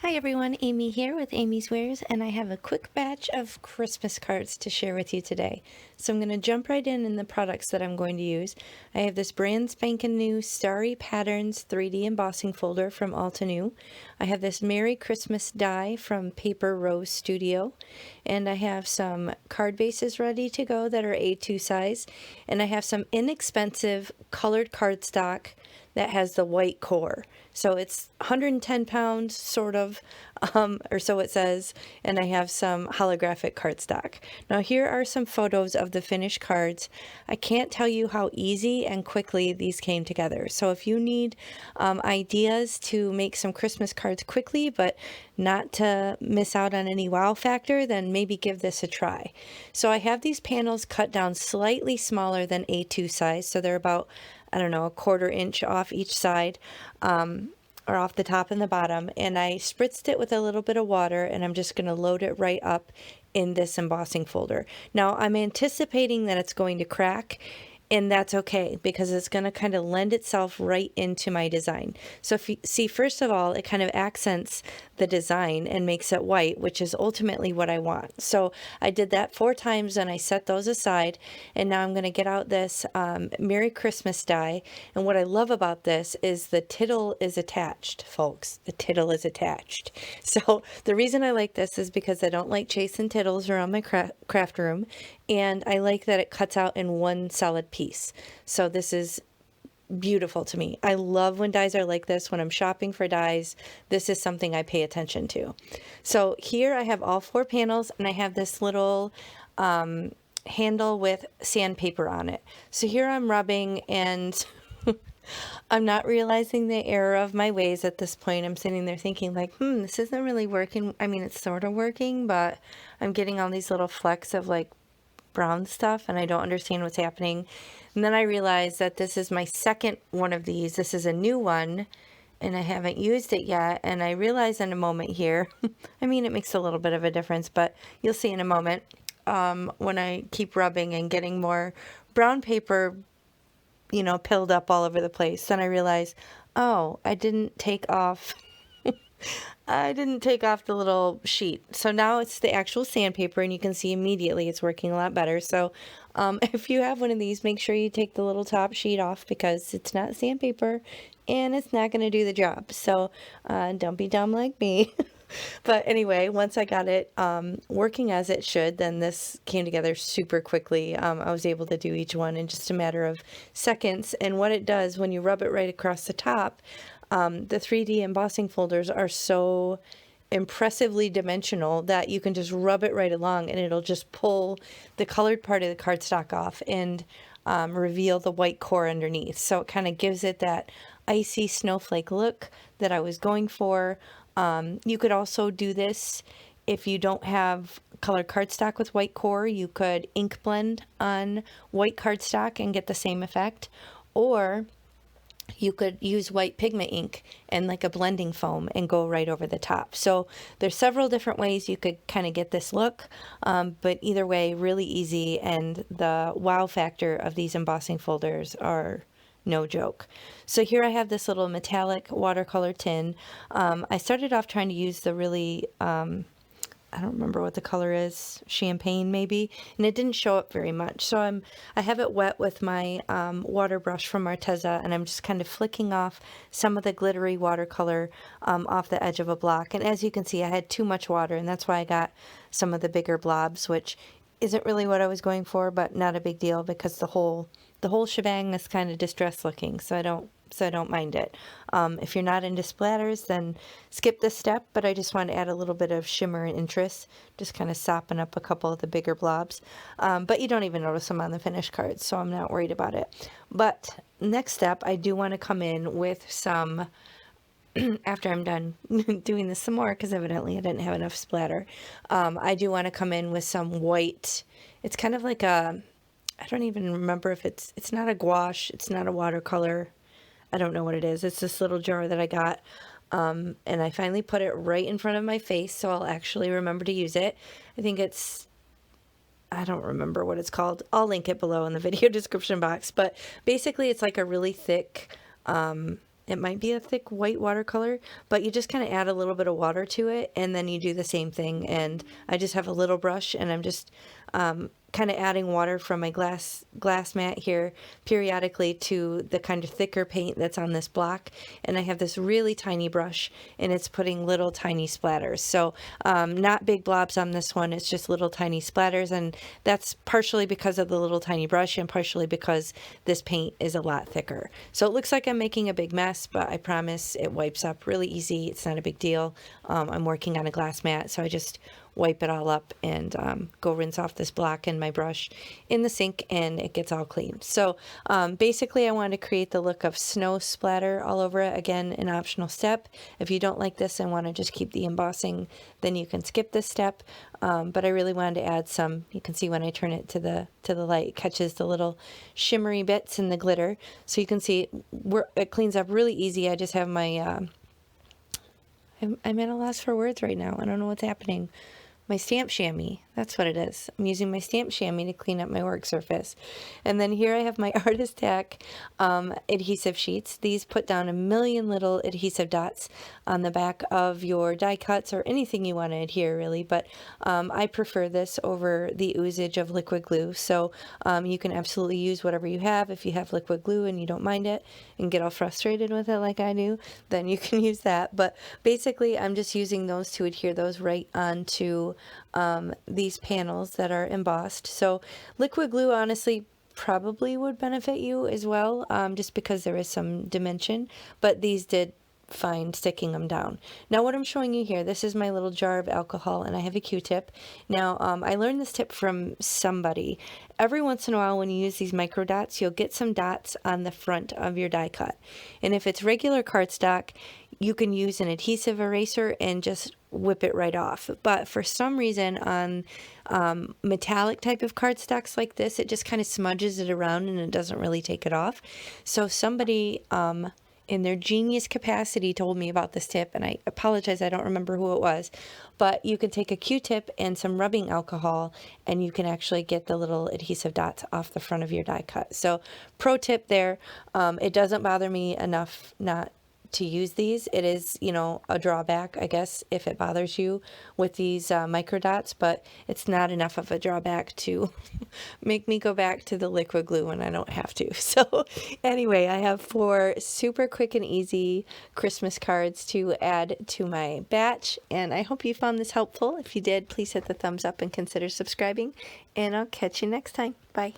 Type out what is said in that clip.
Hi everyone, Amy here with Amy's Wares, and I have a quick batch of Christmas cards to share with you today. So I'm going to jump right in the products that I'm going to use. I have this brand spanking new Starry Patterns 3D embossing folder from Altenew. I have this Merry Christmas die from Paper Rose Studio, and I have some card bases ready to go that are A2 size, and I have some inexpensive colored cardstock that has the white core. So it's 110 pounds, sort of, or so it says, and I have some holographic cardstock. Now here are some photos of the finished cards. I can't tell you how easy and quickly these came together. So if you need ideas to make some Christmas cards quickly, but not to miss out on any wow factor, then maybe give this a try. So I have these panels cut down slightly smaller than A2 size, so they're about, I don't know, a 1/4 inch off each side, or off the top and the bottom, and I spritzed it with a little bit of water, and I'm just going to load it right up in this embossing folder. Now I'm anticipating that it's going to crack, and that's okay because it's going to kind of lend itself right into my design. So if you see, first of all, it kind of accents the design and makes it white, which is ultimately what I want. So I did that 4 times and I set those aside, and now I'm going to get out this Merry Christmas die. And what I love about this is the tittle is attached, folks. The tittle is attached. So the reason I like this is because I don't like chasing tittles around my craft room, and I like that it cuts out in one solid piece. So this is beautiful to me. I love when dies are like this. When I'm shopping for dies, this is something I pay attention to. So here I have all 4 panels, and I have this little handle with sandpaper on it. So here I'm rubbing, and I'm not realizing the error of my ways at this point. I'm sitting there thinking like, this isn't really working. I mean, it's sort of working, but I'm getting all these little flecks of like brown stuff, and I don't understand what's happening. And then I realized that this is my second one of these. This is a new one, and I haven't used it yet. And I realize in a moment here, I mean, it makes a little bit of a difference, but you'll see in a moment, when I keep rubbing and getting more brown paper, pilled up all over the place. Then I realize, oh, I didn't take off the little sheet. So now it's the actual sandpaper, and you can see immediately it's working a lot better. So if you have one of these, make sure you take the little top sheet off because it's not sandpaper and it's not going to do the job. So don't be dumb like me. But anyway, once I got it working as it should, then this came together super quickly. I was able to do each one in just a matter of seconds. And what it does when you rub it right across the top, the 3D embossing folders are so impressively dimensional that you can just rub it right along, and it'll just pull the colored part of the cardstock off and reveal the white core underneath. So it kind of gives it that icy snowflake look that I was going for. You could also do this if you don't have colored cardstock with white core. You could ink blend on white cardstock and get the same effect, or you could use white pigment ink and like a blending foam and go right over the top. So there's several different ways you could kind of get this look, but either way, really easy, and the wow factor of these embossing folders are no joke. So here I have this little metallic watercolor tin. I started off trying to use the really, I don't remember what the color is, champagne maybe, and it didn't show up very much. So I have it wet with my water brush from Arteza, and I'm just kind of flicking off some of the glittery watercolor off the edge of a block. And as you can see, I had too much water, and that's why I got some of the bigger blobs, which isn't really what I was going for, but not a big deal because the whole shebang is kind of distressed looking, so I don't mind it. If you're not into splatters, then skip this step, but I just want to add a little bit of shimmer and interest, just kind of sopping up a couple of the bigger blobs. But you don't even notice them on the finished cards, so I'm not worried about it. But next step, I do want to come in with some, after I'm done doing this some more, because evidently I didn't have enough splatter, I do want to come in with some white. It's kind of like a, I don't even remember if it's not a gouache, it's not a watercolor. I don't know what it is. It's this little jar that I got, and I finally put it right in front of my face, so I'll actually remember to use it. I think I don't remember what it's called. I'll link it below in the video description box, but basically it's like a really thick it might be a thick white watercolor, but you just kind of add a little bit of water to it, and then you do the same thing. And I just have a little brush, and I'm just kind of adding water from my glass mat here periodically to the kind of thicker paint that's on this block. And I have this really tiny brush, and it's putting little tiny splatters. So not big blobs on this one, it's just little tiny splatters, and that's partially because of the little tiny brush and partially because this paint is a lot thicker. So it looks like I'm making a big mess, but I promise it wipes up really easy. It's not a big deal. I'm working on a glass mat, so I just wipe it all up and go rinse off this block and my brush in the sink, and it gets all clean. So basically I wanted to create the look of snow splatter all over it. Again, an optional step. If you don't like this and want to just keep the embossing, then you can skip this step. But I really wanted to add some, you can see when I turn it to the light, it catches the little shimmery bits in the glitter. So you can see it cleans up really easy. I just have my, I'm at a loss for words right now. I don't know what's happening. My stamp chamois, that's what it is. I'm using my stamp chamois to clean up my work surface. And then here I have my Artist Tack adhesive sheets. These put down a million little adhesive dots on the back of your die cuts or anything you want to adhere, really. But I prefer this over the oozage of liquid glue. So you can absolutely use whatever you have. If you have liquid glue and you don't mind it and get all frustrated with it like I do, then you can use that. But basically I'm just using those to adhere those right onto these panels that are embossed. So liquid glue honestly probably would benefit you as well, just because there is some dimension, but these did fine sticking them down. Now what I'm showing you here, this is my little jar of alcohol, and I have a Q-tip. Now I learned this tip from somebody. Every once in a while when you use these micro dots, you'll get some dots on the front of your die cut, and if it's regular cardstock, you can use an adhesive eraser and just whip it right off. But for some reason on metallic type of cardstocks like this, it just kind of smudges it around and it doesn't really take it off. So somebody in their genius capacity told me about this tip, and I apologize, I don't remember who it was, but you can take a Q-tip and some rubbing alcohol and you can actually get the little adhesive dots off the front of your die cut. So pro tip there. It doesn't bother me enough not to use these. It is, you know, a drawback, I guess, if it bothers you with these micro dots, but it's not enough of a drawback to make me go back to the liquid glue when I don't have to. So anyway, I have 4 super quick and easy Christmas cards to add to my batch, and I hope you found this helpful. If you did, please hit the thumbs up and consider subscribing, and I'll catch you next time. Bye.